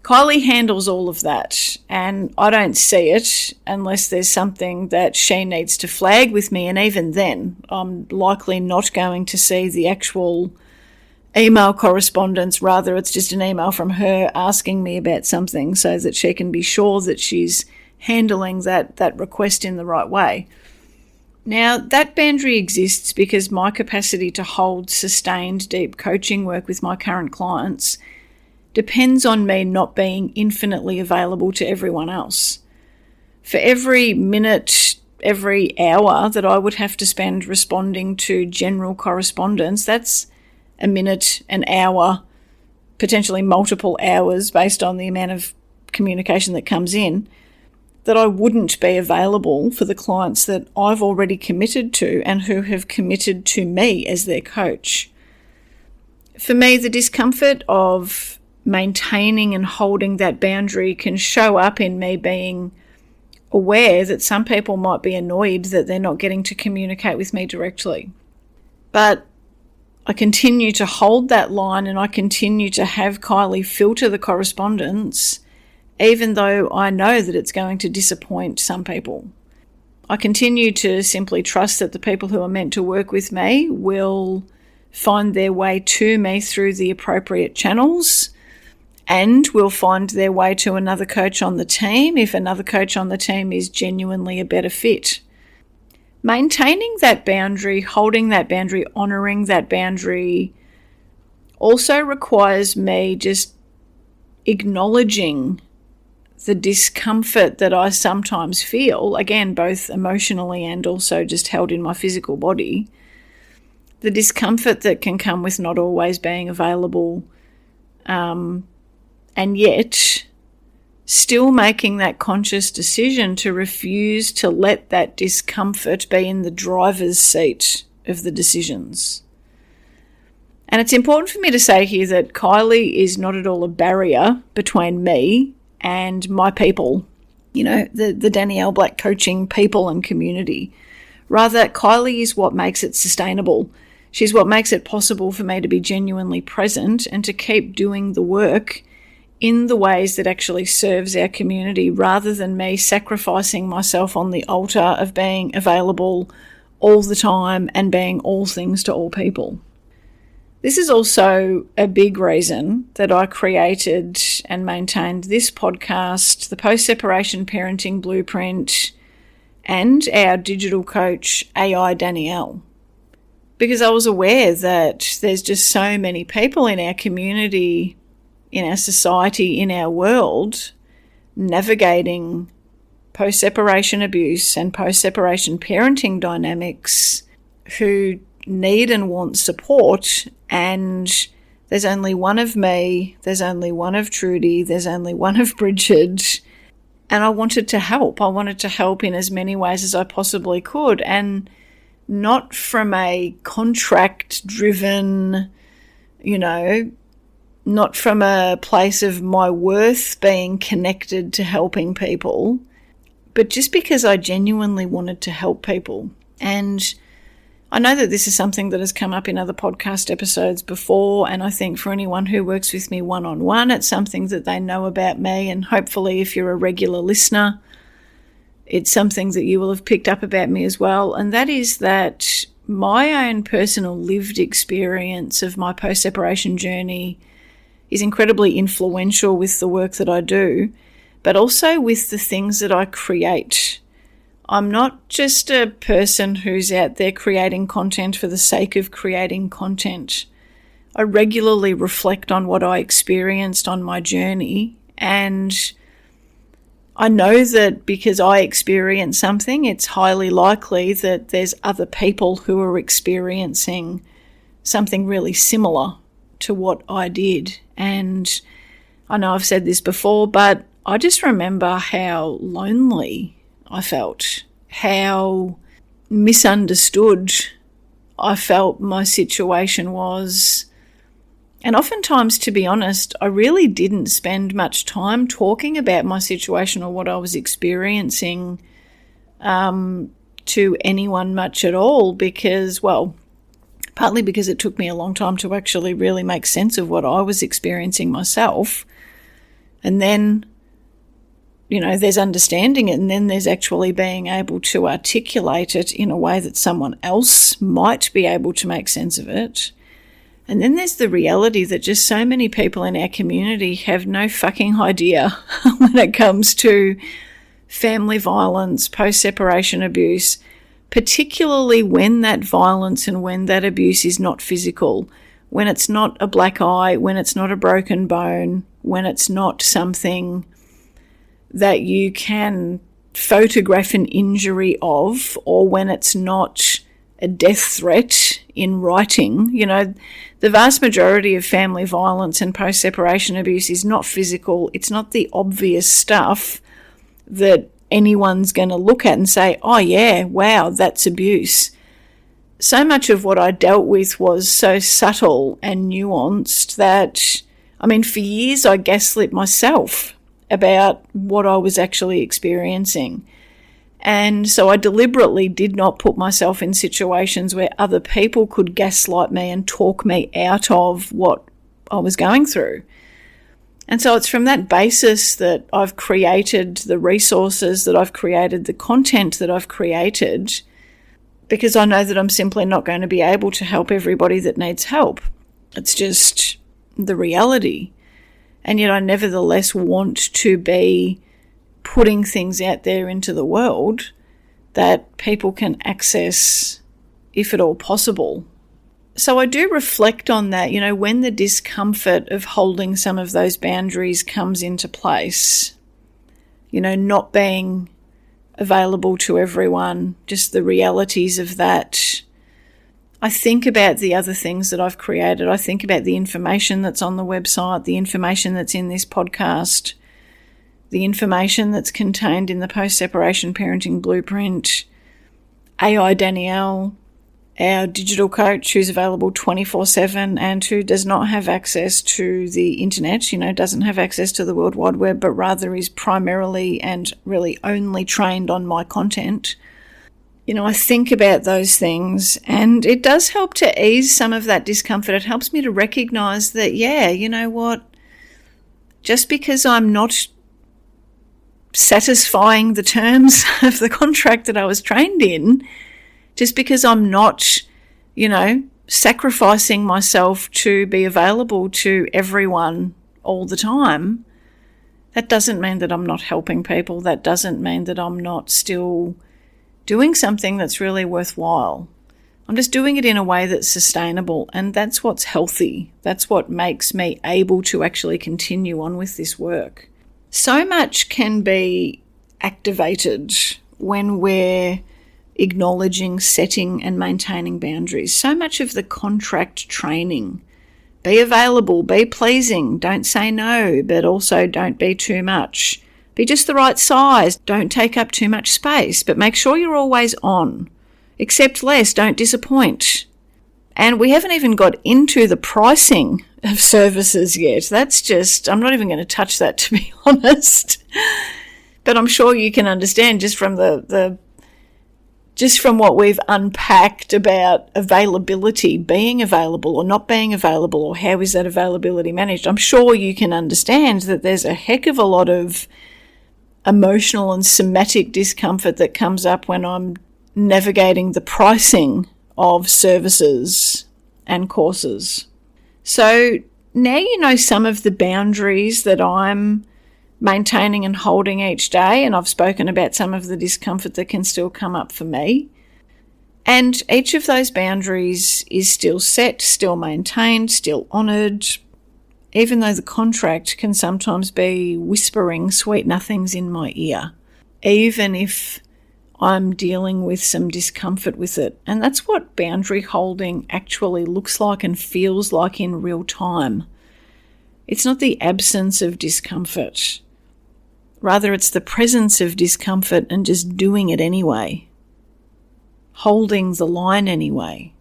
Kylie handles all of that, and I don't see it unless there's something that she needs to flag with me, and even then I'm likely not going to see the actual email correspondence. Rather, it's just an email from her asking me about something so that she can be sure that she's handling that request in the right way. Now, that boundary exists because my capacity to hold sustained deep coaching work with my current clients depends on me not being infinitely available to everyone else. For every minute, every hour that I would have to spend responding to general correspondence, that's a minute, an hour, potentially multiple hours based on the amount of communication that comes in, that I wouldn't be available for the clients that I've already committed to and who have committed to me as their coach. For me, the discomfort of maintaining and holding that boundary can show up in me being aware that some people might be annoyed that they're not getting to communicate with me directly. But I continue to hold that line and I continue to have Kylie filter the correspondence, even though I know that it's going to disappoint some people. I continue to simply trust that the people who are meant to work with me will find their way to me through the appropriate channels and will find their way to another coach on the team if another coach on the team is genuinely a better fit. Maintaining that boundary, holding that boundary, honouring that boundary also requires me just acknowledging the discomfort that I sometimes feel, again, both emotionally and also just held in my physical body, the discomfort that can come with not always being available, and yet still making that conscious decision to refuse to let that discomfort be in the driver's seat of the decisions. And it's important for me to say here that Kylie is not at all a barrier between me and my people, the Danielle Black coaching people and community. Rather, Kylie is what makes it sustainable. She's what makes it possible for me to be genuinely present and to keep doing the work in the ways that actually serves our community, rather than me sacrificing myself on the altar of being available all the time and being all things to all people. This is also a big reason that I created and maintained this podcast, the Post-Separation Parenting Blueprint, and our digital coach, AI Danielle. Because I was aware that there's just so many people in our community, in our society, in our world, navigating post-separation abuse and post-separation parenting dynamics who need and want support, and there's only one of me, there's only one of Trudy, there's only one of Bridget, and I wanted to help. I wanted to help in as many ways as I possibly could, and not from a contract-driven, not from a place of my worth being connected to helping people, but just because I genuinely wanted to help people. And I know that this is something that has come up in other podcast episodes before, and I think for anyone who works with me one-on-one, it's something that they know about me, and hopefully if you're a regular listener, it's something that you will have picked up about me as well, and that is that my own personal lived experience of my post-separation journey is incredibly influential with the work that I do, but also with the things that I create. I'm not just a person who's out there creating content for the sake of creating content. I regularly reflect on what I experienced on my journey, and I know that because I experienced something, it's highly likely that there's other people who are experiencing something really similar to what I did. And I know I've said this before, but I just remember how lonely I felt, how misunderstood I felt my situation was. And oftentimes, to be honest, I really didn't spend much time talking about my situation or what I was experiencing to anyone much at all, because, partly because it took me a long time to actually really make sense of what I was experiencing myself. And then, there's understanding it, and then there's actually being able to articulate it in a way that someone else might be able to make sense of it. And then there's the reality that just so many people in our community have no fucking idea when it comes to family violence, post-separation abuse, particularly when that violence and when that abuse is not physical, when it's not a black eye, when it's not a broken bone, when it's not something that you can photograph an injury of, or when it's not a death threat in writing. The vast majority of family violence and post-separation abuse is not physical. It's not the obvious stuff that anyone's going to look at and say, oh yeah, wow, that's abuse. So much of what I dealt with was so subtle and nuanced that, for years I gaslit myself about what I was actually experiencing. And so I deliberately did not put myself in situations where other people could gaslight me and talk me out of what I was going through. And so it's from that basis that I've created the resources, that I've created the content that I've created, because I know that I'm simply not going to be able to help everybody that needs help. It's just the reality. And yet I nevertheless want to be putting things out there into the world that people can access if at all possible. So I do reflect on that, when the discomfort of holding some of those boundaries comes into place, not being available to everyone, just the realities of that. I think about the other things that I've created. I think about the information that's on the website, the information that's in this podcast, the information that's contained in the post-separation parenting blueprint, AI Danielle, our digital coach who's available 24/7 and who does not have access to the internet, doesn't have access to the World Wide Web, but rather is primarily and really only trained on my content. I think about those things, and it does help to ease some of that discomfort. It helps me to recognize that, just because I'm not satisfying the terms of the contract that I was trained in, just because I'm not, sacrificing myself to be available to everyone all the time, that doesn't mean that I'm not helping people. That doesn't mean that I'm not still doing something that's really worthwhile. I'm just doing it in a way that's sustainable, and that's what's healthy. That's what makes me able to actually continue on with this work. So much can be activated when we're acknowledging, setting and maintaining boundaries. So much of the contract training, be available, be pleasing, don't say no, but also don't be too much. Be just the right size, don't take up too much space, but make sure you're always on. Accept less, don't disappoint. And we haven't even got into the pricing of services yet. That's just, I'm not even going to touch that, to be honest. But I'm sure you can understand just from just from what we've unpacked about availability, being available or not being available, or how is that availability managed. I'm sure you can understand that there's a heck of a lot of emotional and somatic discomfort that comes up when I'm navigating the pricing of services and courses. So now you know some of the boundaries that I'm maintaining and holding each day, and I've spoken about some of the discomfort that can still come up for me. And each of those boundaries is still set, still maintained, still honoured, even though the contract can sometimes be whispering sweet nothings in my ear, even if I'm dealing with some discomfort with it. And that's what boundary holding actually looks like and feels like in real time. It's not the absence of discomfort. Rather, it's the presence of discomfort and just doing it anyway. Holding the line anyway.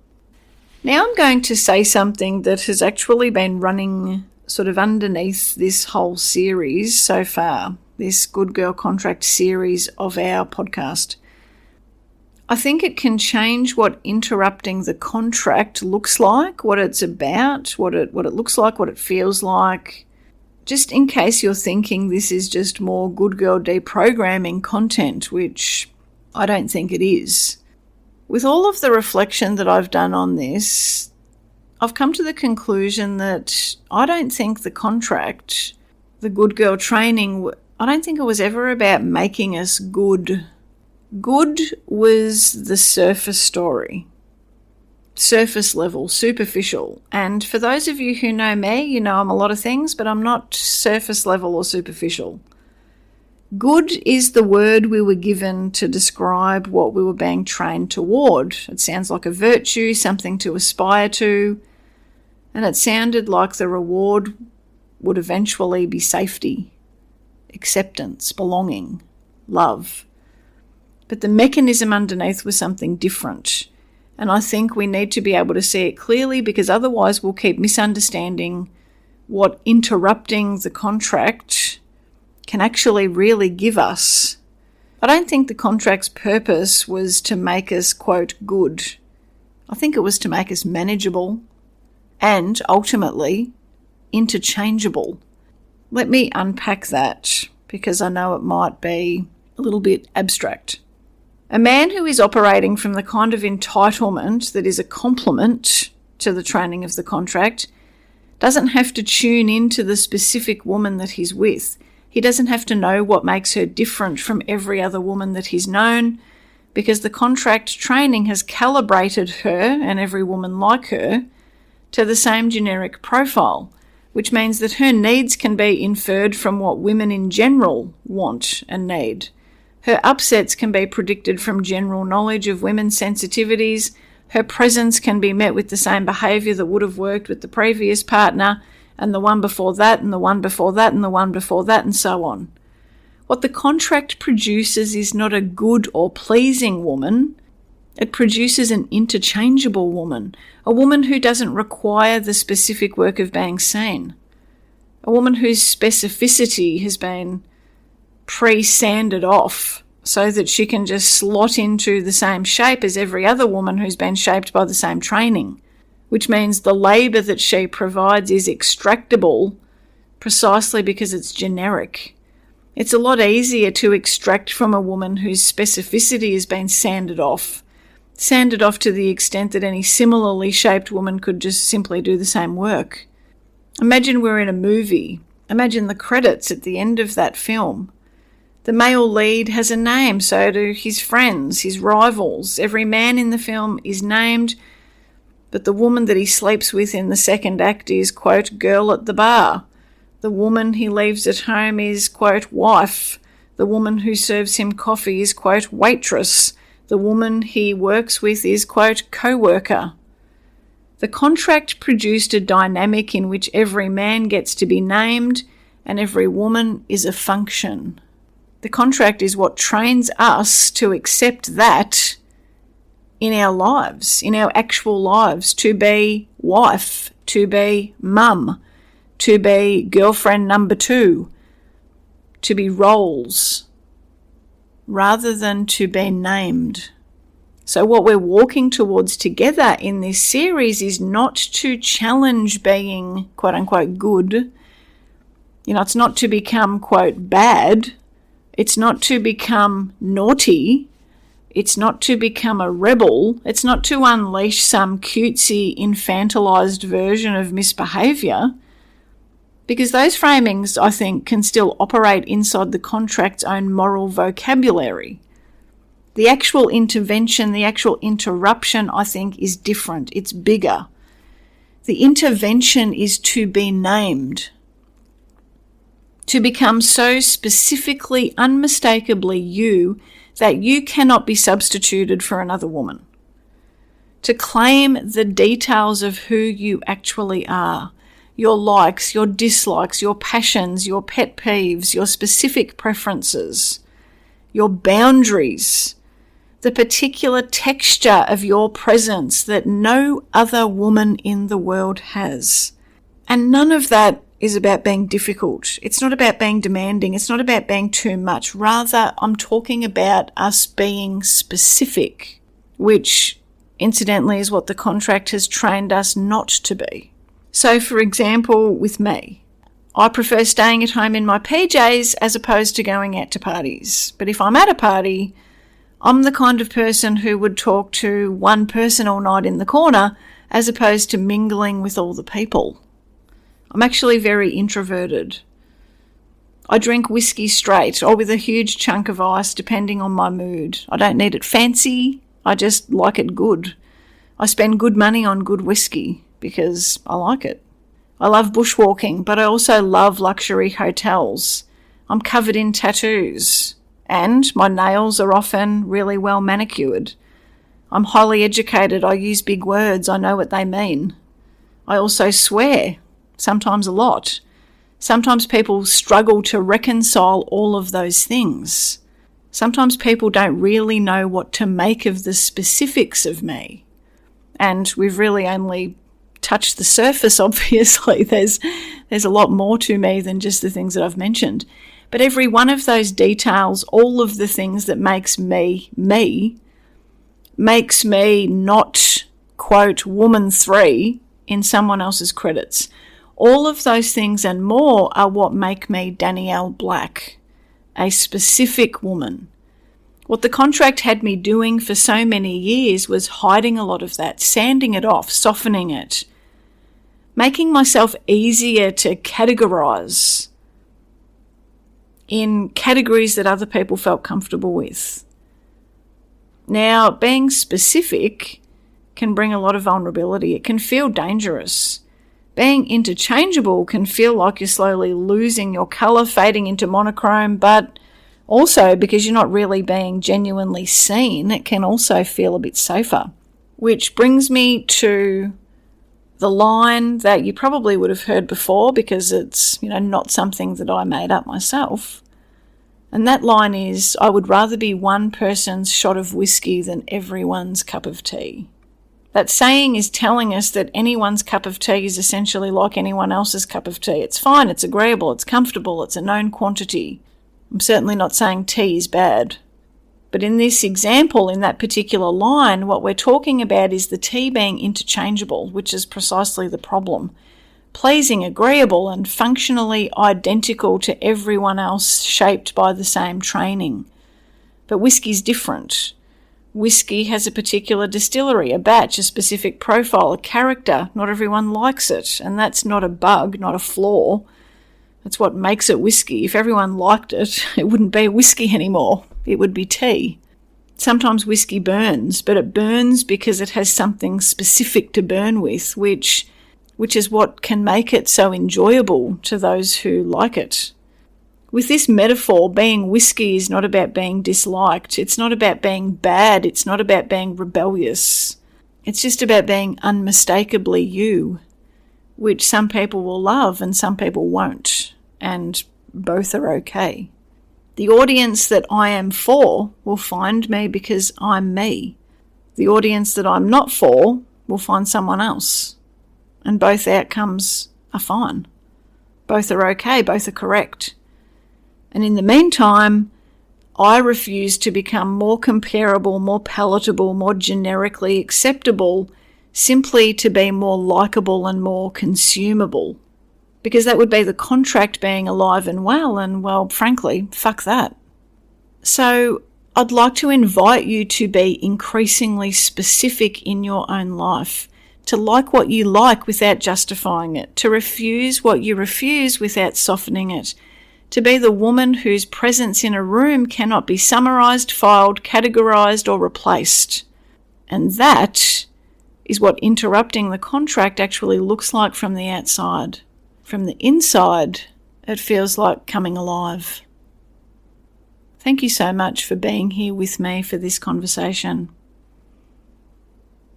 Now I'm going to say something that has actually been running sort of underneath this whole series so far, this Good Girl Contract series of our podcast. I think it can change what interrupting the contract looks like, what it's about, what it looks like, what it feels like. Just in case you're thinking this is just more good girl deprogramming content, which I don't think it is. With all of the reflection that I've done on this, I've come to the conclusion that I don't think the contract, the good girl training, I don't think it was ever about making us good. Good was the surface story. Surface level, superficial. And for those of you who know me, you know I'm a lot of things, but I'm not surface level or superficial. Good is the word we were given to describe what we were being trained toward. It sounds like a virtue, something to aspire to, and it sounded like the reward would eventually be safety, acceptance, belonging, love. But the mechanism underneath was something different. And I think we need to be able to see it clearly, because otherwise we'll keep misunderstanding what interrupting the contract can actually really give us I don't think the contract's purpose was to make us, quote, good. I think it was to make us manageable and, ultimately, interchangeable. Let me unpack that, because I know it might be a little bit abstract. A man who is operating from the kind of entitlement that is a complement to the training of the contract doesn't have to tune into the specific woman that he's with. He doesn't have to know what makes her different from every other woman that he's known, because the contract training has calibrated her and every woman like her to the same generic profile, which means that her needs can be inferred from what women in general want and need. Her upsets can be predicted from general knowledge of women's sensitivities. Her presence can be met with the same behaviour that would have worked with the previous partner, and the one before that, and the one before that, and the one before that, and so on. What the contract produces is not a good or pleasing woman. It produces an interchangeable woman, a woman who doesn't require the specific work of being seen, a woman whose specificity has been pre-sanded off so that she can just slot into the same shape as every other woman who's been shaped by the same training, which means the labour that she provides is extractable precisely because it's generic. It's a lot easier to extract from a woman whose specificity has been sanded off to the extent that any similarly shaped woman could just simply do the same work. Imagine we're in a movie. Imagine the credits at the end of that film. The male lead has a name, so do his friends, his rivals. Every man in the film is named, but the woman that he sleeps with in the second act is, quote, girl at the bar. The woman he leaves at home is, quote, wife. The woman who serves him coffee is, quote, waitress. The woman he works with is, quote, co-worker. The contract produced a dynamic in which every man gets to be named and every woman is a function. The contract is what trains us to accept that in our lives, in our actual lives, to be wife, to be mum, to be girlfriend number 2, to be roles, rather than to be named. So what we're walking towards together in this series is not to challenge being, quote unquote, good. It's not to become, quote, bad. It's not to become naughty. It's not to become a rebel. It's not to unleash some cutesy, infantilized version of misbehaviour, because those framings, I think, can still operate inside the contract's own moral vocabulary. The actual intervention, the actual interruption, I think, is different. It's bigger. The intervention is to be named, to become so specifically, unmistakably you that you cannot be substituted for another woman. To claim the details of who you actually are, your likes, your dislikes, your passions, your pet peeves, your specific preferences, your boundaries, the particular texture of your presence that no other woman in the world has. And none of that is about being difficult. It's not about being demanding. It's not about being too much. Rather, I'm talking about us being specific, which incidentally is what the contract has trained us not to be. So, for example, with me, I prefer staying at home in my PJs as opposed to going out to parties. But if I'm at a party, I'm the kind of person who would talk to one person all night in the corner as opposed to mingling with all the people. I'm actually very introverted. I drink whiskey straight or with a huge chunk of ice depending on my mood. I don't need it fancy, I just like it good. I spend good money on good whiskey because I like it. I love bushwalking, but I also love luxury hotels. I'm covered in tattoos and my nails are often really well manicured. I'm highly educated, I use big words, I know what they mean. I also swear. Sometimes a lot. Sometimes people struggle to reconcile all of those things. Sometimes people don't really know what to make of the specifics of me. And we've really only touched the surface, obviously. There's a lot more to me than just the things that I've mentioned. But every one of those details, all of the things that makes me me, makes me not, quote, woman 3 in someone else's credits. All of those things and more are what make me Danielle Black, a specific woman. What the contract had me doing for so many years was hiding a lot of that, sanding it off, softening it, making myself easier to categorise in categories that other people felt comfortable with. Now, being specific can bring a lot of vulnerability. It can feel dangerous. Being interchangeable can feel like you're slowly losing your colour, fading into monochrome, but also because you're not really being genuinely seen, it can also feel a bit safer. Which brings me to the line that you probably would have heard before because it's, not something that I made up myself. And that line is, I would rather be one person's shot of whiskey than everyone's cup of tea. That saying is telling us that anyone's cup of tea is essentially like anyone else's cup of tea. It's fine, it's agreeable, it's comfortable, it's a known quantity. I'm certainly not saying tea is bad. But in this example, in that particular line, what we're talking about is the tea being interchangeable, which is precisely the problem. Pleasing, agreeable, and functionally identical to everyone else shaped by the same training. But whiskey's different. Whiskey has a particular distillery, a batch, a specific profile, a character. Not everyone likes it, and that's not a bug, not a flaw. That's what makes it whiskey. If everyone liked it, it wouldn't be whiskey anymore. It would be tea. Sometimes whiskey burns, but it burns because it has something specific to burn with, which is what can make it so enjoyable to those who like it. With this metaphor, being whiskey is not about being disliked. It's not about being bad. It's not about being rebellious. It's just about being unmistakably you, which some people will love and some people won't, and both are okay. The audience that I am for will find me because I'm me. The audience that I'm not for will find someone else. And both outcomes are fine. Both are okay, both are correct. And in the meantime, I refuse to become more comparable, more palatable, more generically acceptable, simply to be more likable and more consumable. Because that would be the contract being alive and well, and well, frankly, fuck that. So I'd like to invite you to be increasingly specific in your own life, to like what you like without justifying it, to refuse what you refuse without softening it, to be the woman whose presence in a room cannot be summarised, filed, categorised or replaced. And that is what interrupting the contract actually looks like from the outside. From the inside, it feels like coming alive. Thank you so much for being here with me for this conversation.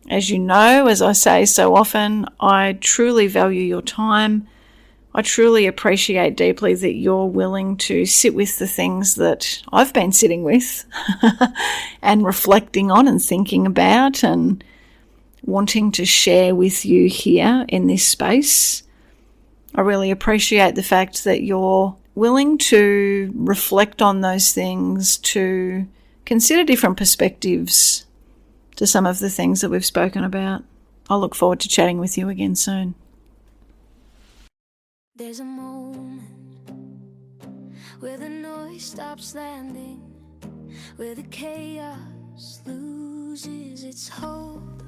As you know, as I say so often, I truly value your time. I truly appreciate deeply that you're willing to sit with the things that I've been sitting with and reflecting on and thinking about and wanting to share with you here in this space. I really appreciate the fact that you're willing to reflect on those things, to consider different perspectives to some of the things that we've spoken about. I look forward to chatting with you again soon. There's a moment where the noise stops landing, where the chaos loses its hold.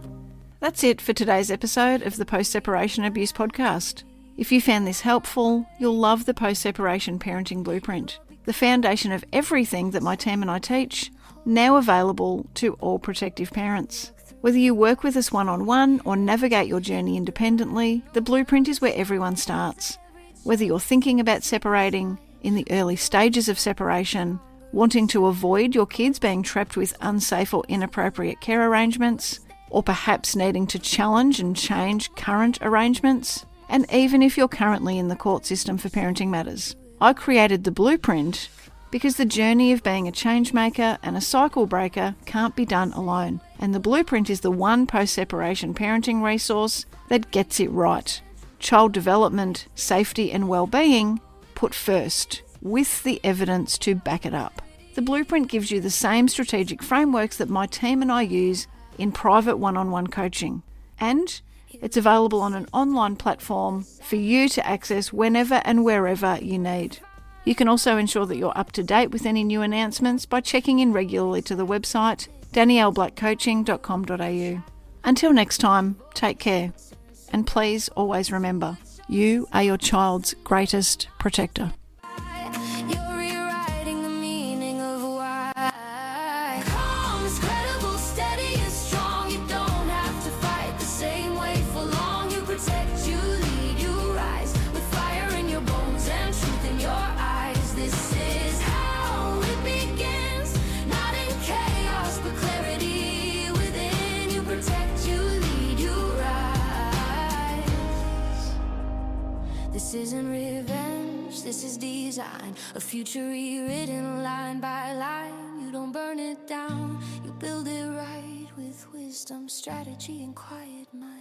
That's it for today's episode of the Post-Separation Abuse Podcast. If you found this helpful, you'll love the Post-Separation Parenting Blueprint, the foundation of everything that my team and I teach, now available to all protective parents. Whether you work with us one-on-one or navigate your journey independently, the blueprint is where everyone starts. Whether you're thinking about separating, in the early stages of separation, wanting to avoid your kids being trapped with unsafe or inappropriate care arrangements, or perhaps needing to challenge and change current arrangements, and even if you're currently in the court system for parenting matters. I created the blueprint because the journey of being a change maker and a cycle breaker can't be done alone, and the blueprint is the one post-separation parenting resource that gets it right. Child development, safety and well-being put first. with the evidence to back it up. The blueprint gives you the same strategic frameworks that my team and I use in private one-on-one coaching. And it's available on an online platform for you to access whenever and wherever you need. You can also ensure that you're up to date with any new announcements by checking in regularly to the website danielleblackcoaching.com.au. Until next time, take care. And please always remember, you are your child's greatest protector. You're rewriting the meaning of why. Calm is credible, steady and strong. You don't have to fight the same way for long. You protect, you lead, you rise with fire in your bones and truth in your eyes. This is how it begins, not in chaos but clarity within. You protect, you lead, you rise. This isn't revenge, this is design, a future rewritten line by line. You don't burn it down, you build it right with wisdom, strategy, and quiet mind.